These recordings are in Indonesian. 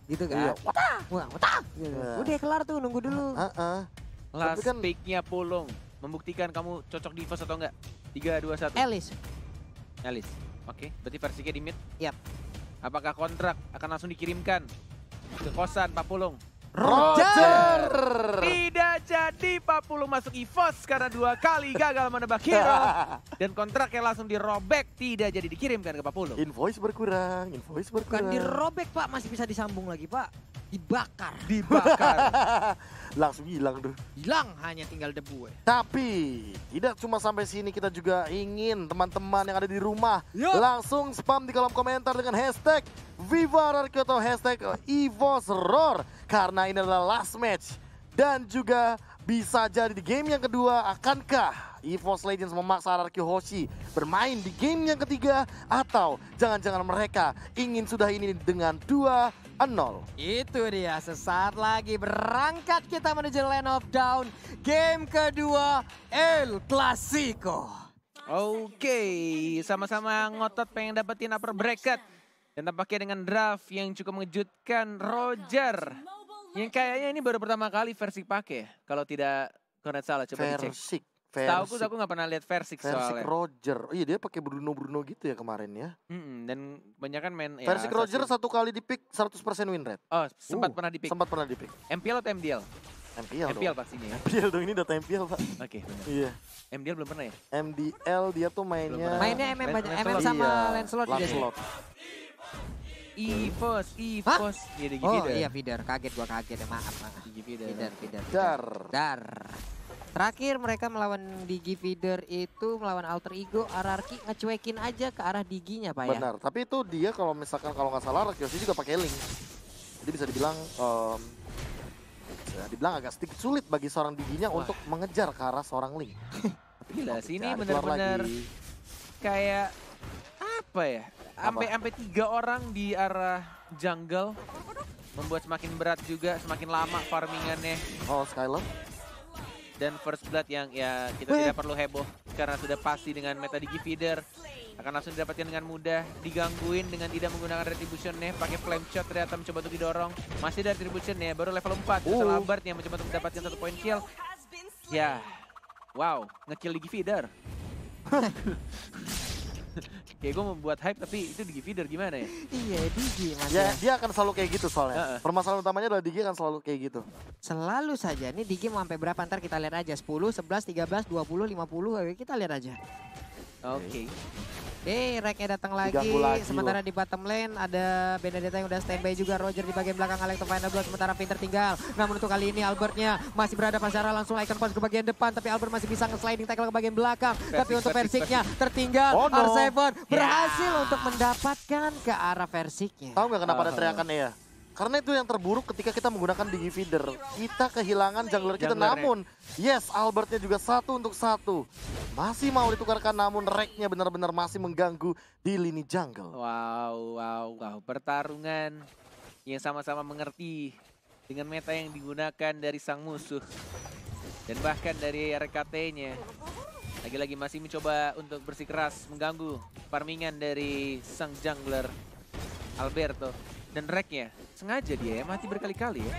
gitu Iya. kan. Watah. Gitu. Udah kelar tuh, nunggu dulu. Last kan- pick-nya Pulung. Membuktikan kamu cocok di first atau enggak? 3, 2, 1. Elis. Elis. Oke, berarti versinya di mid. Yap. Apakah kontrak akan langsung dikirimkan ke kosan Pak Pulung? Roger. Tidak jadi Pak Pulung masuk EVOS karena 2 kali gagal menebak hero. Dan kontraknya langsung dirobek, tidak jadi dikirimkan ke Pak Pulung. Invoice berkurang. Bukan dirobek Pak, masih bisa disambung lagi Pak. Dibakar. Dibakar. Langsung hilang tuh. Hilang, hanya tinggal debu. Tapi tidak cuma sampai sini, kita juga ingin teman-teman yang ada di rumah Yup. langsung spam di kolom komentar dengan hashtag Viva Rarky atau hashtag EVOS Roar. Karena ini adalah last match. Dan juga bisa jadi di game yang kedua, akankah EVOS Legends memaksa Rarky Hoshi bermain di game yang ketiga? Atau jangan-jangan mereka ingin sudah ini dengan 2-0? Itu dia, sesaat lagi berangkat kita menuju Land of Down. Game kedua, El Clasico. Oke, sama-sama ngotot pengen dapetin upper bracket. Dan tampaknya dengan draft yang cukup mengejutkan, Roger. Yang kayaknya ini baru pertama kali Versik pakai. Kalau tidak Konet salah, coba dicek. Tahu aku nggak pernah lihat Versik soalnya. Roger. Oh iya, dia pakai Bruno gitu ya kemarin ya. Dan banyak kan main Versik Roger satu kali di pick 100% win rate. Oh, sempat pernah di pick. Sempat pernah di pick. MPL atau MDL? MPL MPL dong. pastinya ya. MPL dong, ini data MPL Pak. Oke, benar. Iya. MDL belum pernah ya? MDL dia tuh mainnya. Mainnya MM, Lancelot. sama Iya, Lancelot juga sih. Lancelot. EVOS. Iya, Digi Oh Feeder. iya, feeder. Kaget gua ya, maaf. Digi Feeder. Feeder. Dar. Terakhir mereka melawan Digi Feeder itu melawan Alter Ego, Ararki ngecuekin aja ke arah Diginya Pak ya. Benar, tapi itu dia kalau misalkan kalau nggak salah Rarky juga pakai link. Jadi bisa dibilang agak sedikit sulit bagi seorang Diginya untuk mengejar ke arah seorang link. Gila, sini Cari keluar benar-benar lagi. kayak apa ya? Sampai 3 orang di arah jungle membuat semakin berat juga, semakin lama farmingannya. Oh, Skylar. Dan first blood yang ya kita tidak perlu heboh karena sudah pasti dengan meta Digi Feeder akan langsung didapatkan dengan mudah, digangguin dengan tidak menggunakan retribution-nya, pakai flame shot ternyata mencoba untuk didorong, masih ada retribution-nya, baru level 4, Albert yang mencoba untuk mendapatkan 1 point kill. Ya, wow, ngekill Digi Feeder. Kayak gue membuat hype tapi itu Digi Feeder gimana ya? Iya, Digi Mas. Ya, dia akan selalu kayak gitu soalnya. Permasalahan utamanya adalah Digi akan selalu kayak gitu. Selalu saja. Nih Digi mau sampai berapa ntar kita lihat aja. 10, 11, 13, 20, 50. Kita lihat aja. Oke. Reknya datang lagi. Sementara di bottom lane ada Benedetta yang udah standby juga. Roger di bagian belakang, Alex final blood. Sementara Finn tertinggal. Namun untuk kali ini Albertnya masih berada secara langsung icon punch ke bagian depan. Tapi Albert masih bisa nge-sliding tackle ke bagian belakang. Tapi untuk Versiknya tertinggal. R7 berhasil untuk mendapatkan ke arah Versiknya. Tahu nggak kenapa ada teriakan ya? Karena itu yang terburuk ketika kita menggunakan Digi Feeder. Kita kehilangan jungler kita, namun yes, Albertnya juga 1 untuk 1. Masih mau ditukarkan, namun Reknya benar-benar masih mengganggu di lini jungle. Wow. Pertarungan yang sama-sama mengerti dengan meta yang digunakan dari sang musuh. Dan bahkan dari RKT-nya. Lagi-lagi masih mencoba untuk bersikeras mengganggu farmingan dari sang jungler Alberto. Dan Reknya sengaja dia ya mati berkali-kali ya.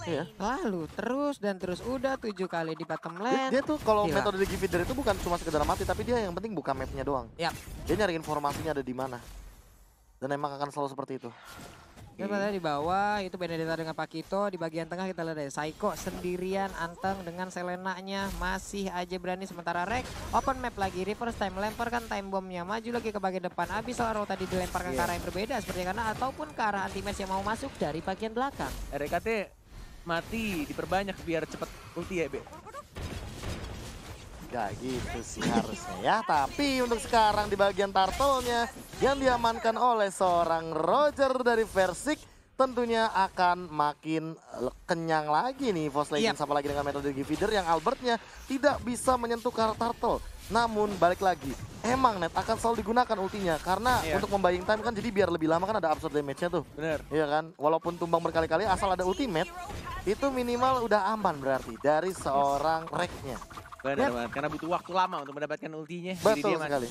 Iya. Lalu terus udah 7 kali di bottom lane. Dia tuh kalau metode Digi Feeder itu bukan cuma sekedar mati, tapi dia yang penting buka mapnya doang. Yap. Dia nyari informasinya ada di mana. Dan emang akan selalu seperti itu. Kita lihat di bawah itu Benedetta dengan Pakito, di bagian tengah kita lihat ada Psycho sendirian anteng dengan Selena-nya masih aja berani, sementara Rek open map lagi, reverse time lemparkan time bombnya, maju lagi ke bagian depan, habis Laro tadi dilemparkan ke arah yang berbeda seperti karena ataupun ke arah anti-match yang mau masuk dari bagian belakang. RKT mati diperbanyak biar cepet ulti ya, Be. Gak gitu sih harusnya ya, tapi untuk sekarang di bagian turtle-nya yang diamankan oleh seorang Roger dari Versik tentunya akan makin kenyang lagi nih EVOS Legends, apalagi dengan metode Digi Feeder yang Albertnya tidak bisa menyentuh ke arah turtle. Namun balik lagi, emang Net akan selalu digunakan ultinya karena untuk membaying time kan, jadi biar lebih lama kan ada absorb damage-nya tuh. Bener. Iya kan, walaupun tumbang berkali-kali asal ada ultimate, itu minimal udah aman berarti dari seorang Reknya. Benar banget, karena butuh waktu lama untuk mendapatkan ultinya. Betul sekali.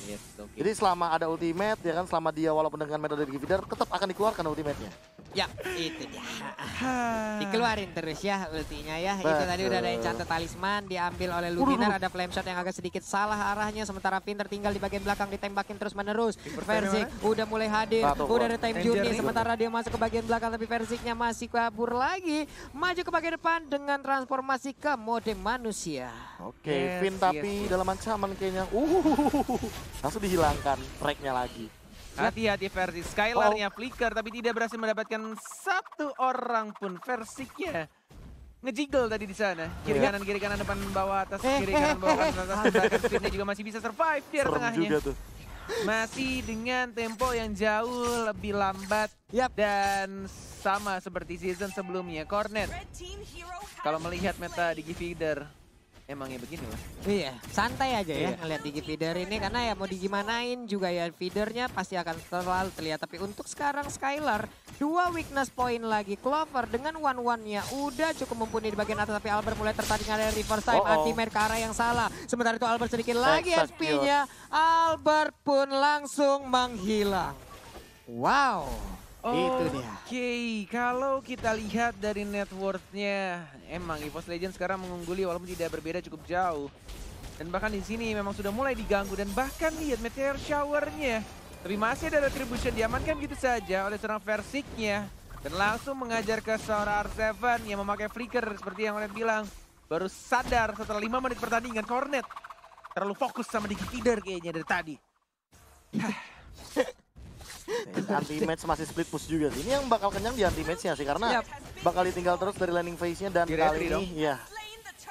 Jadi selama ada ultimate, ya kan, selama dia walaupun dengan metode Digi Feeder tetap akan dikeluarkan ultimate-nya. Ya, itu dia. Dikeluarin terus ya ultinya ya. Itu tadi udah ada enchant talisman diambil oleh Luminar. Ada flame shot yang agak sedikit salah arahnya. Sementara Pinter tinggal di bagian belakang ditembakin terus menerus. Versik udah mulai hadir. Udah ada time journey. Sementara dia masuk ke bagian belakang tapi Versiknya masih kabur lagi. Maju ke bagian depan dengan transformasi ke mode manusia. Oke, Vin tapi dalam ancaman kayaknya. Langsung dihilangkan tracknya lagi. Hati-hati Versik, Skylar-nya flicker tapi tidak berhasil mendapatkan satu orang pun. Versiknya ngejiggle tadi di sana. Kiri kanan depan bawah atas, kiri kanan bawah atas. Bahkan Finnya juga masih bisa survive di tengahnya. Juga tuh. Masih dengan tempo yang jauh lebih lambat dan sama seperti season sebelumnya. Cornet, kalau melihat meta Digi Feeder, emangnya begini lah. Iya, santai aja ya ngeliat Digi Feeder ini karena ya mau digimanain juga ya feedernya pasti akan selalu terlihat. Tapi untuk sekarang Skylar, 2 weakness point lagi. Clover dengan one-one-nya udah cukup mumpuni di bagian atas tapi Albert mulai tertarik ada reverse time anti-mare ke arah yang salah. Sementara itu Albert sedikit lagi SP-nya. Albert pun langsung menghilang. Wow. Itu dia. Oke, kalau kita lihat dari net worth-nya, emang EVOS Legends sekarang mengungguli walaupun tidak berbeda cukup jauh. Dan bahkan di sini memang sudah mulai diganggu dan bahkan lihat Meteor Shower-nya. Tapi masih ada retribution diamankan gitu saja oleh seorang Versiknya. Dan langsung mengajar ke seorang R7 yang memakai flicker seperti yang Cornet bilang. Baru sadar setelah 5 menit pertandingan, Cornet terlalu fokus sama Digi Feeder kayaknya dari tadi. Anti-match masih split push juga sih. Ini yang bakal kenyang di anti-matchnya sih karena bakal ditinggal terus dari landing phase-nya dan kali ini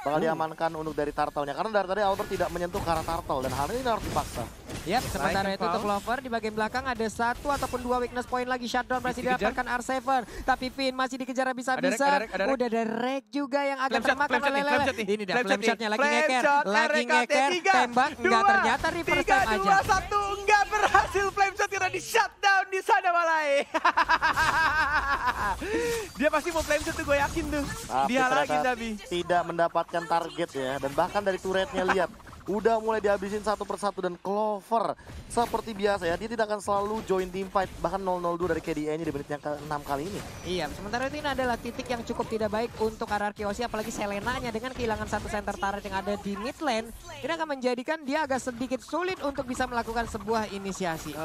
bakal diamankan untuk dari turtle-nya. Karena dari tadi Albert tidak menyentuh ke arah turtle dan hal ini harus dipaksa. Sementara itu untuk Clover di bagian belakang ada 1 ataupun 2 weakness point lagi. Shutdown berhasil didapatkan R7. Tapi Finn masih dikejar bisa-bisa. Udah ada Rek juga yang agak termakan oleh Lele. Ini dia flame shotnya lagi ngeker. Lagi ngeker, tembak. Enggak, ternyata reverse time aja. 3, 2, 1, enggak berhasil flame shot karena di shutdown di sana Malai. Dia pasti mau flame shot tuh gue yakin tuh. Dihalangin tapi. Tidak mendapatkan target ya. Dan bahkan dari turretnya lihat. Udah mulai dihabisin satu persatu dan Clover seperti biasa ya, dia tidak akan selalu join team fight, bahkan 0-0-2 dari KDA-nya di menit yang ke-6 kali ini. Iya, sementara itu ini adalah titik yang cukup tidak baik untuk RRQ Osi, apalagi Selena-nya dengan kehilangan satu center turret yang ada di mid lane, ini akan menjadikan dia agak sedikit sulit untuk bisa melakukan sebuah inisiasi.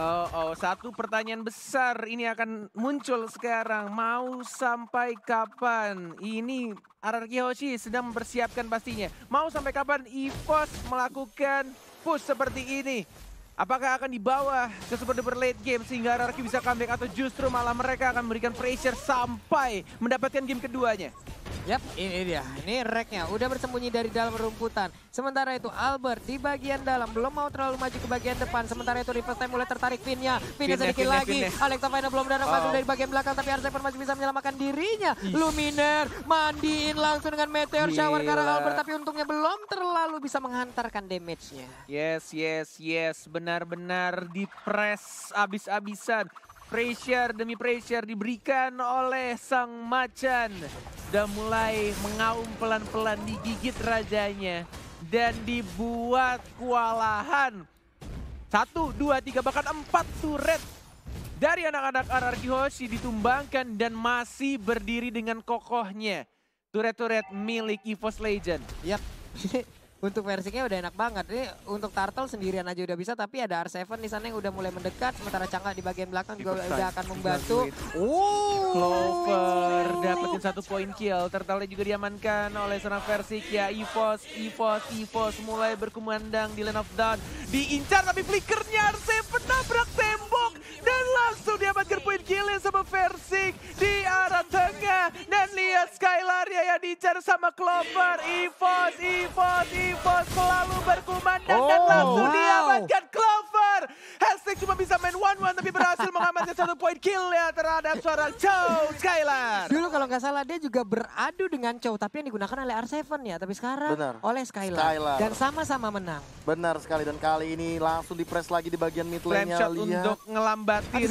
Satu pertanyaan besar ini akan muncul sekarang, mau sampai kapan ini RRQ Hoshi sedang mempersiapkan pastinya. Mau sampai kapan EVOS melakukan push seperti ini? Apakah akan dibawa ke super duper late game sehingga RRQ bisa comeback atau justru malah mereka akan memberikan pressure sampai mendapatkan game keduanya? Yap, ini dia. Ini Reknya udah bersembunyi dari dalam rumputan. Sementara itu Albert di bagian dalam belum mau terlalu maju ke bagian depan. Sementara itu reverse time mulai tertarik Finnya sedikit lagi. Alektovina belum datang masuk dari bagian belakang tapi R7 masih bisa menyelamatkan dirinya. Luminar mandiin langsung dengan Meteor Shower karena Albert tapi untungnya belum terlalu bisa menghantarkan damage-nya. Yes. Benar-benar di-press abis-abisan. Pressure demi pressure diberikan oleh sang macan. Sudah mulai mengaum pelan-pelan digigit rajanya. Dan dibuat kewalahan. 1, 2, 3 bahkan 4 turret dari anak-anak RRQ Hoshi ditumbangkan dan masih berdiri dengan kokohnya. Turret-turret milik EVOS Legends. Yap. Untuk Versiknya udah enak banget. Ini untuk Turtle sendirian aja udah bisa, tapi ada R7 di sana yang udah mulai mendekat. Sementara Cangga di bagian belakang juga udah akan membantu. Clover dapetin 1 poin kill. Turtle juga diamankan oleh seorang Versik ya. EVOS mulai berkumandang di lane of dawn. Diincar tapi flickernya R7 nabrak tembok. Dan langsung diamankan poin killnya sama Versik di arah tengah. Dan lihat Skylar ya yang diincar sama Clover. EVOS selalu berkumandang dan langsung diamankan Clover. Hashtag cuma bisa main 1-1 tapi berhasil mengamankan 1 poin kill ya terhadap seorang Chow Skylar. Dulu kalau nggak salah dia juga beradu dengan Chow tapi yang digunakan oleh R7 ya. Tapi sekarang oleh Skylar. Dan sama-sama menang. Benar sekali dan kali ini langsung di-press lagi di bagian mid lane-nya. Flame shot untuk ngelambatin.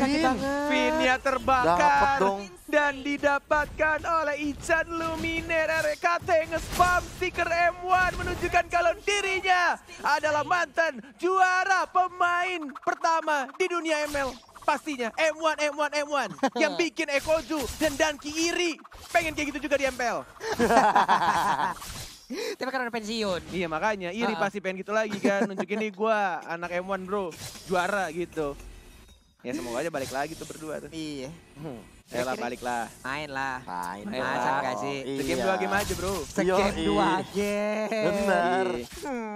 Finnya terbakar. Dapet dong. Dan didapatkan oleh Ican Luminar. RKT nge-spam stiker M1 menunjukkan kalau dirinya adalah mantan juara pemain pertama di dunia ML. pastinya M1. Yang bikin Ekoju dan Danki iri. Pengen kayak gitu juga di MPL. Tapi kan udah pensiun. Iya makanya, iri pasti pengen gitu lagi kan. Nunjukin nih gue anak M1 bro, juara gitu. Ya semoga aja balik lagi tuh berdua tuh. Iya. Ayolah balik lah. Main lah. Main Masa lah. nggak sih? Game 2 game aja bro. Segame Yoi. 2 game. Bener.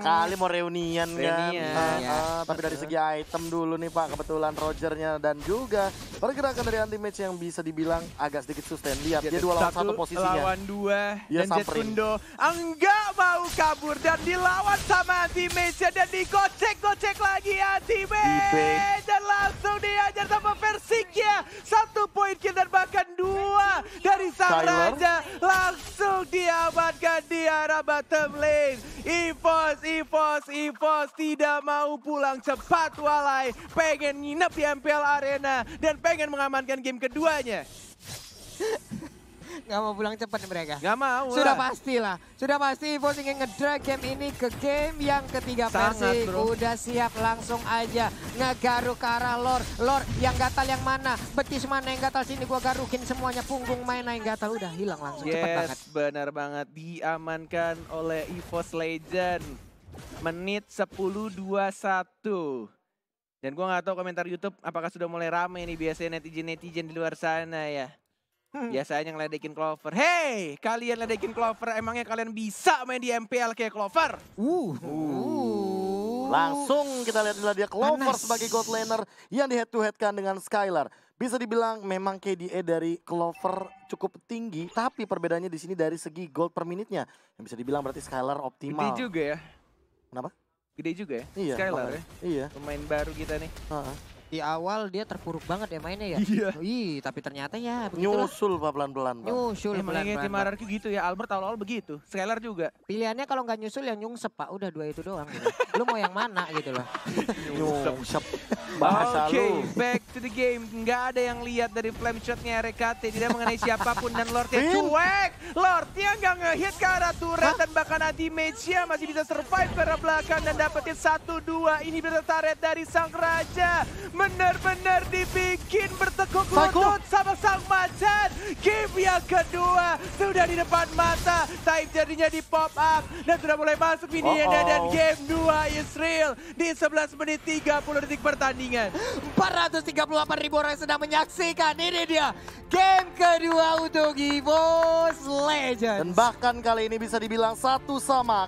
Kali mau reunian kan. Reunian. Tapi dari segi item dulu nih Pak, kebetulan Rogernya dan juga pergerakan dari anti-match yang bisa dibilang agak sedikit sustain. Lihat, dia 2 lawan 1 posisinya. Lawan 2 Dia dan samperin. Jetsundo enggak mau kabur dan dilawan sama anti-match dan digocek-gocek lagi anti-match. Dan langsung diajar sama Versiknya. 1 poin kill dan bahkan 2 dari sang Skyler. raja. Langsung diamankan di arah bottom lane. EVOS tidak mau pulang cepat walai. Pengen nginep di MPL Arena dan pengen mengamankan game keduanya. Gak mau pulang cepat nih mereka. Gak mau Sudah lah. pasti lah. Sudah pasti EVOS ingin ngedrag game ini ke game yang ketiga. Sangat, Persik bro. udah siap langsung aja ngegaruk ke arah Lord. Lord yang gatal yang mana? Betis mana yang gatal? Sini gua garukin semuanya. Punggung mana yang gatal? Udah hilang langsung. Cepet banget. Yes, benar banget. Diamankan oleh EVOS Legend. Menit 10:21. Dan gua nggak tahu komentar YouTube apakah sudah mulai rame nih biasanya netizen-netizen di luar sana ya. Biasanya ngeledekin Clover. Hey, kalian ledekin Clover, emangnya kalian bisa main di MPL kayak Clover? Langsung kita lihat dia Clover Panas. sebagai gold laner yang di head to head kan dengan Skylar. Bisa dibilang memang KDA dari Clover cukup tinggi, tapi perbedaannya di sini dari segi gold per menitnya. Yang bisa dibilang berarti Skylar Gede optimal. juga ya. Kenapa? Gede juga ya. Iya. Skylar makanya. ya. Iya. Pemain baru kita nih. Heeh. Di awal dia terpuruk banget ya mainnya ya. Iya. Ih, tapi ternyata ya begitulah. Nyusul Pak pelan-pelan Pak. Nyusul Emangnya tim pelan-pelan. RRQ gitu ya. Albert awal-awal begitu. Skylar juga. Pilihannya kalau nggak nyusul yang nyungsep Pak. Udah 2 itu doang gitu. Lu mau yang mana gitu loh. Nyungsep. Bahasa Oke, lu. back to the game. Nggak ada yang lihat dari flame shotnya RKT. Tidak mengenai siapapun dan Lordnya Vin. cuek. Lordnya nggak ngehit ke arah turret dan bahkan anti-mage-nya masih bisa survive ke arah belakang dan dapetin 1-2. Ini turret dari sang raja. Benar-benar dibikin bertekuk lutut sama sang macan. Game yang kedua sudah di depan mata. Time jadinya di pop up dan sudah mulai masuk mininya dan game 2 is real di 11 menit 30 detik pertandingan. 438.000 orang sedang menyaksikan. Ini dia game kedua untuk EVOS Legends. Dan bahkan kali ini bisa dibilang 1-1.